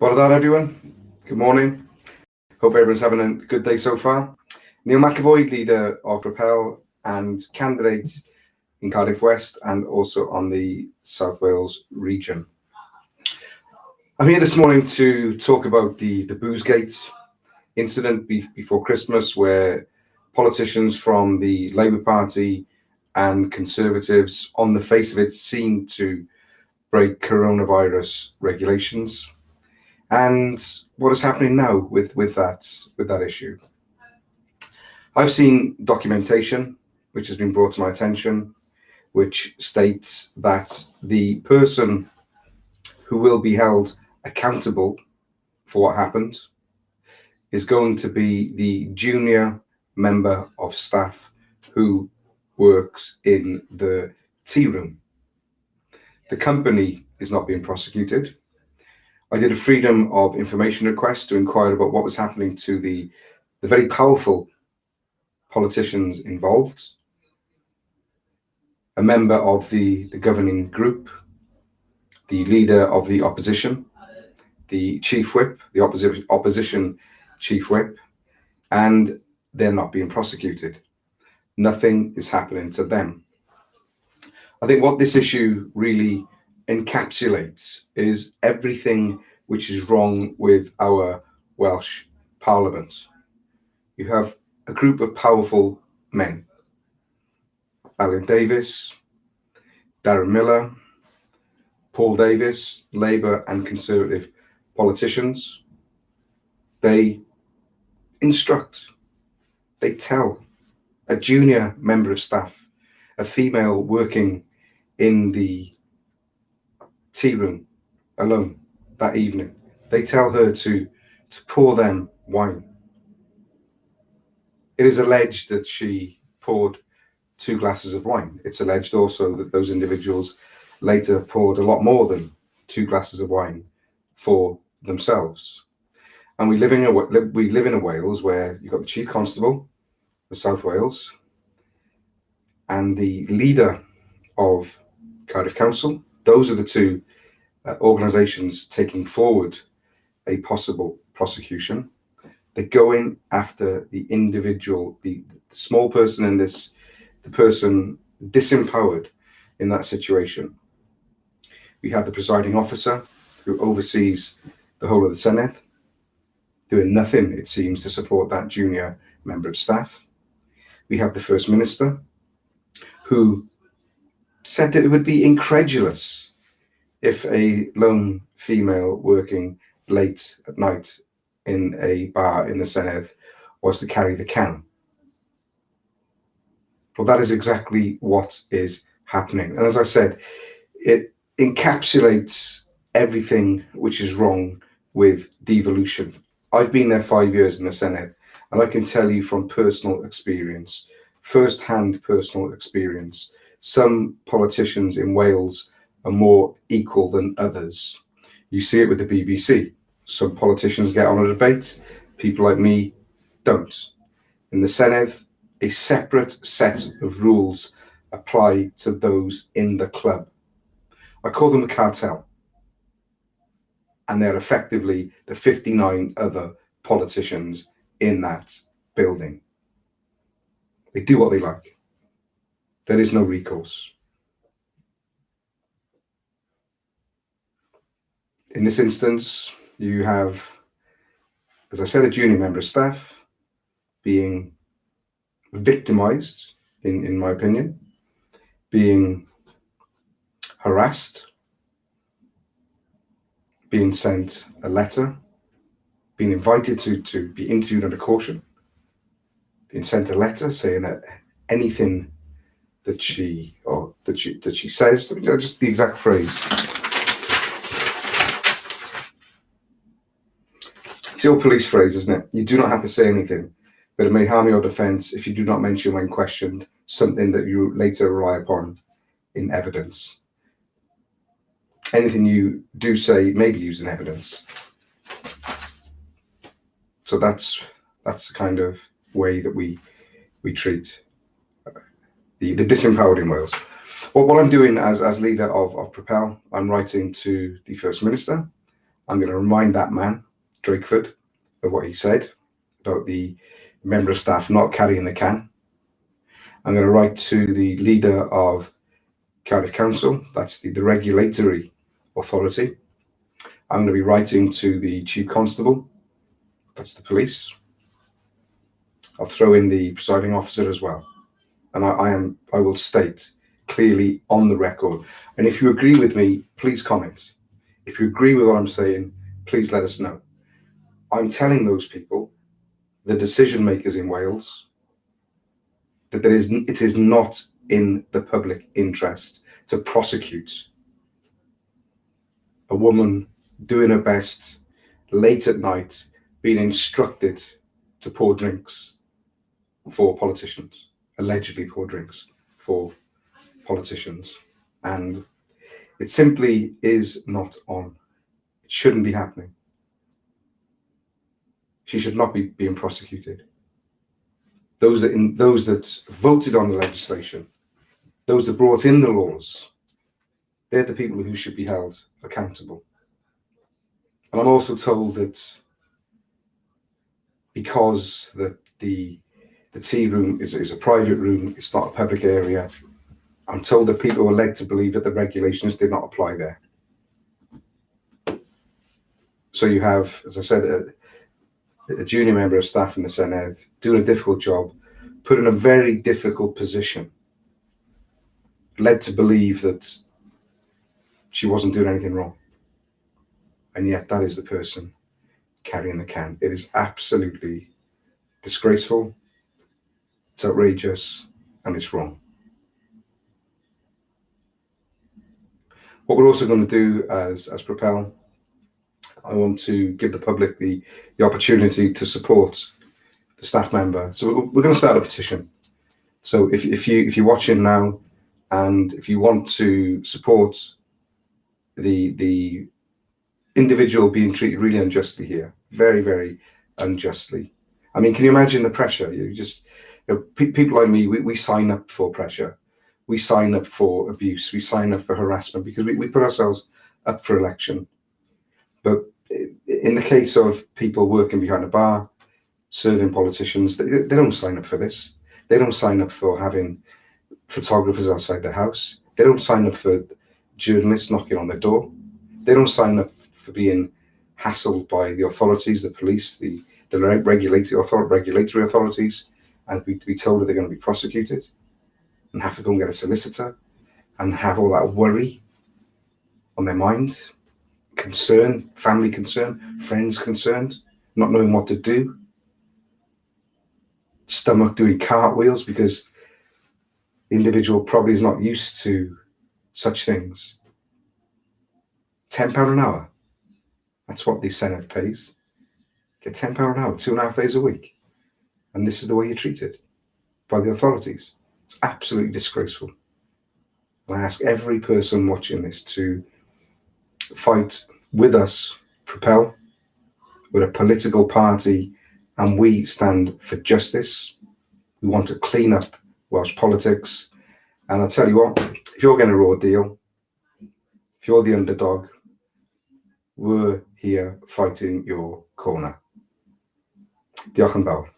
What about everyone? Good morning. Hope everyone's having a good day so far. Neil McAvoy, leader of Propel and candidate in Cardiff West and also on the South Wales region. I'm here this morning to talk about the Boozegate incident before Christmas, where politicians from the Labour Party and Conservatives, on the face of it, seem to break coronavirus regulations, and what is happening now with that issue. I've seen documentation which has been brought to my attention, which states that the person who will be held accountable for what happened is going to be the junior member of staff who works in the tea room. The company is not being prosecuted. I did a freedom of information request to inquire about what was happening to the very powerful politicians involved, a member of the governing group, the leader of the opposition, the chief whip, the opposition chief whip, and they're not being prosecuted. Nothing is happening to them. I think what this issue really encapsulates is everything which is wrong with our Welsh Parliament. You have a group of powerful men: Alan Davies, Darren Miller, Paul Davies, Labour and Conservative politicians. They instruct, they tell a junior member of staff, a female working in the tea room alone that evening, they tell her to pour them wine. It is alleged that she poured 2 glasses of wine. It's alleged also that those individuals later poured a lot more than 2 glasses of wine for themselves. And we live in a Wales where you've got the Chief Constable of South Wales and the leader of Cardiff Council. Those are the 2 organisations taking forward a possible prosecution. They're going after the individual, the small person in this, the person disempowered in that situation. We have the presiding officer who oversees the whole of the Senedd, doing nothing, it seems, to support that junior member of staff. We have the First Minister, who said that it would be incredulous if a lone female working late at night in a bar in the Senedd was to carry the can. Well, that is exactly what is happening. And as I said, it encapsulates everything which is wrong with devolution. I've been there 5 years in the Senedd, and I can tell you from personal experience, first-hand personal experience, some politicians in Wales are more equal than others. You see it with the BBC. Some politicians get on a debate, people like me don't. In the Senedd, a separate set of rules apply to those in the club. I call them the cartel. And they're effectively the 59 other politicians in that building. They do what they like. There is no recourse. In this instance, you have, as I said, a junior member of staff being victimized, in my opinion, being harassed, being sent a letter, being invited to be interviewed under caution, being sent a letter saying that anything that she says, just the exact phrase. It's the old police phrase, isn't it? You do not have to say anything, but it may harm your defence if you do not mention when questioned something that you later rely upon in evidence. Anything you do say may be used in evidence. So that's the kind of way that we treat the disempowered in Wales. Well, what I'm doing as leader of Propel, I'm writing to the First Minister, I'm going to remind that man, Drakeford, of what he said about the member of staff not carrying the can. I'm going to write to the leader of Cardiff Council, that's the regulatory authority. I'm going to be writing to the Chief Constable, that's the police. I'll throw in the presiding officer as well. And I will state clearly on the record. And if you agree with me, please comment. If you agree with what I'm saying, please let us know. I'm telling those people, the decision makers in Wales, that it is not in the public interest to prosecute a woman doing her best late at night, being instructed to pour drinks for politicians, allegedly pour drinks for politicians. And it simply is not on. It shouldn't be happening. She should not be being prosecuted. Those that voted on the legislation, those that brought in the laws, they're the people who should be held accountable. And I'm also told that because the tea room is a private room, it's not a public area, I'm told that people were led to believe that the regulations did not apply there. So you have, as I said, a junior member of staff in the Senedd doing a difficult job, put in a very difficult position, led to believe that she wasn't doing anything wrong. And yet that is the person carrying the can. It is absolutely disgraceful, it's outrageous, and it's wrong. What we're also going to do as Propel, I want to give the public the opportunity to support the staff member. So we're going to start a petition. So if you're watching now, and if you want to support the individual being treated really unjustly here, very, very unjustly. I mean, can you imagine the pressure? People like me, we sign up for pressure. We sign up for abuse. We sign up for harassment because we put ourselves up for election. But in the case of people working behind a bar, serving politicians, they don't sign up for this. They don't sign up for having photographers outside their house. They don't sign up for journalists knocking on their door. They don't sign up for being hassled by the authorities, the police, the regulatory authorities, and be told that they're going to be prosecuted and have to go and get a solicitor and have all that worry on their mind, concern, family concern, friends concerned, not knowing what to do, stomach doing cartwheels because the individual probably is not used to such things. £10 an hour. That's what the Senedd pays. Get £10 an hour, 2.5 days a week. And this is the way you're treated by the authorities. It's absolutely disgraceful. And I ask every person watching this to fight with us, Propel. We're a political party and we stand for justice. We want to clean up Welsh politics. And I'll tell you what, if you're getting a raw deal, if you're the underdog, we're here fighting your corner. Diolch yn fawr.